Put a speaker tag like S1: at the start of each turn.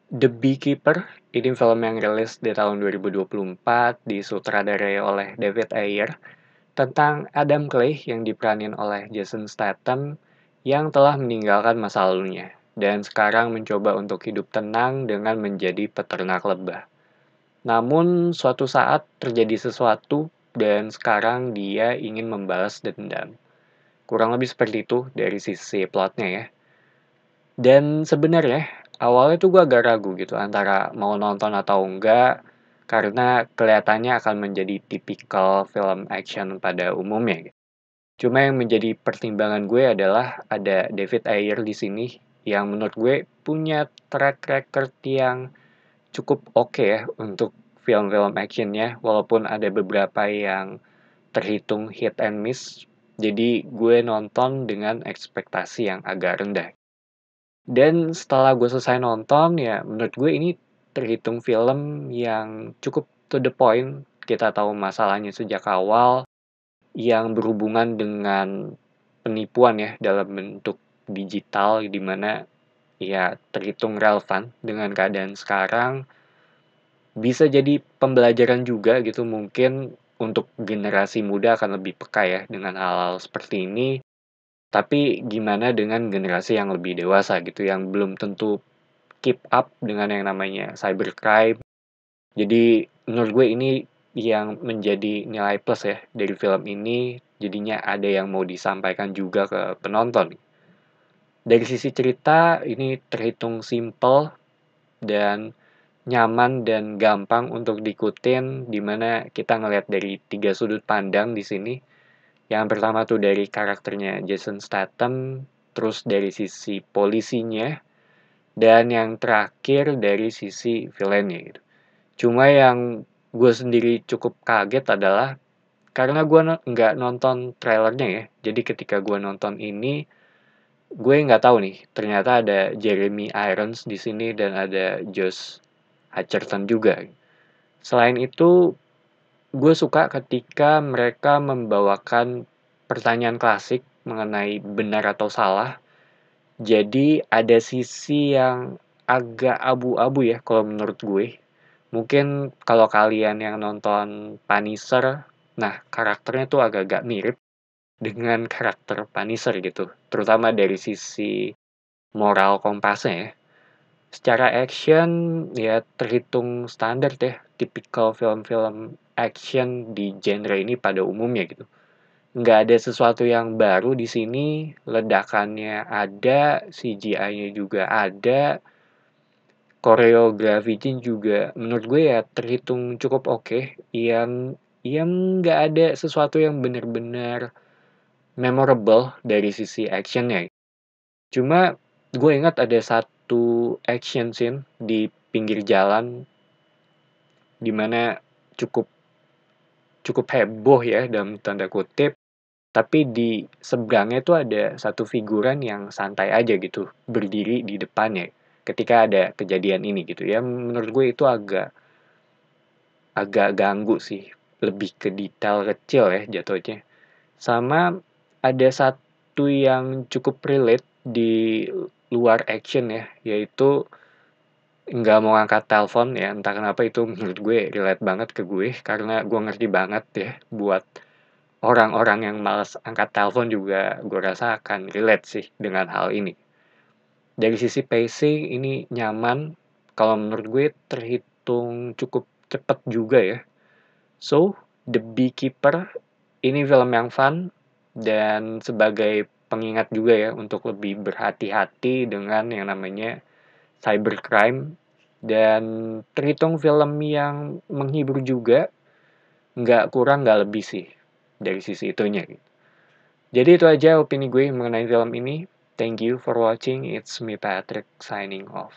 S1: The Beekeeper, ini film yang rilis di tahun 2024, disutradarai oleh David Ayer, tentang Adam Clay yang diperanin oleh Jason Statham yang telah meninggalkan masa lalunya dan sekarang mencoba untuk hidup tenang dengan menjadi peternak lebah. Namun suatu saat terjadi sesuatu dan sekarang dia ingin membalas dendam. Kurang lebih seperti itu dari sisi plotnya ya. Dan sebenarnya awalnya tuh gue agak ragu gitu antara mau nonton atau enggak karena kelihatannya akan menjadi tipikal film action pada umumnya gitu. Cuma yang menjadi pertimbangan gue adalah ada David Ayer di sini yang menurut gue punya track record yang cukup oke ya untuk film-film actionnya walaupun ada beberapa yang terhitung hit and miss. Jadi gue nonton dengan ekspektasi yang agak rendah. Dan setelah gue selesai nonton, ya menurut gue ini terhitung film yang cukup to the point. Kita tahu masalahnya sejak awal, yang berhubungan dengan penipuan ya dalam bentuk digital, di mana ya terhitung relevan dengan keadaan sekarang. Bisa jadi pembelajaran juga gitu mungkin untuk generasi muda akan lebih peka ya dengan hal-hal seperti ini. Tapi gimana dengan generasi yang lebih dewasa gitu, yang belum tentu keep up dengan yang namanya cybercrime. Jadi menurut gue ini yang menjadi nilai plus ya dari film ini, jadinya ada yang mau disampaikan juga ke penonton. Dari sisi cerita ini terhitung simple dan nyaman dan gampang untuk diikutin, di mana kita ngelihat dari 3 sudut pandang di sini. Yang pertama tuh dari karakternya Jason Statham, terus dari sisi polisinya, dan yang terakhir dari sisi villainnya gitu. Cuma yang gue sendiri cukup kaget adalah karena gue nggak nonton trailernya ya. Jadi ketika gue nonton ini, gue nggak tahu nih. Ternyata ada Jeremy Irons di sini dan ada Josh Hutcherson juga. Selain itu, gue suka ketika mereka membawakan pertanyaan klasik mengenai benar atau salah. Jadi ada sisi yang agak abu-abu ya kalau menurut gue. Mungkin kalau kalian yang nonton Punisher, nah karakternya tuh agak-agak mirip dengan karakter Punisher gitu. Terutama dari sisi moral kompasnya ya. Secara action ya terhitung standar ya, tipikal film-film action di genre ini pada umumnya gitu. Nggak ada sesuatu yang baru di sini, ledakannya ada, CGI-nya juga ada, koreografinya juga menurut gue ya terhitung cukup oke, yang nggak ada sesuatu yang benar-benar memorable dari sisi actionnya. Cuma gue ingat ada satu action scene di pinggir jalan di mana cukup cukup heboh ya dalam tanda kutip, tapi di seberangnya tuh ada satu figuran yang santai aja gitu, berdiri di depannya ketika ada kejadian ini gitu ya. Menurut gue itu agak agak ganggu sih, lebih ke detail kecil ya jatuhnya. Sama ada satu yang cukup relate di luar action ya, yaitu nggak mau angkat telepon ya, entah kenapa itu menurut gue relate banget ke gue, karena gue ngerti banget ya buat orang-orang yang males angkat telepon juga gue rasa akan relate sih dengan hal ini. Dari sisi pacing ini nyaman, kalau menurut gue terhitung cukup cepet juga ya. So, The Beekeeper ini film yang fun dan sebagai pengingat juga ya untuk lebih berhati-hati dengan yang namanya cybercrime dan terhitung film yang menghibur juga, nggak kurang nggak lebih sih dari sisi itunya gitu. Jadi itu aja opini gue mengenai film ini. Thank you for watching. It's me Patrick signing off.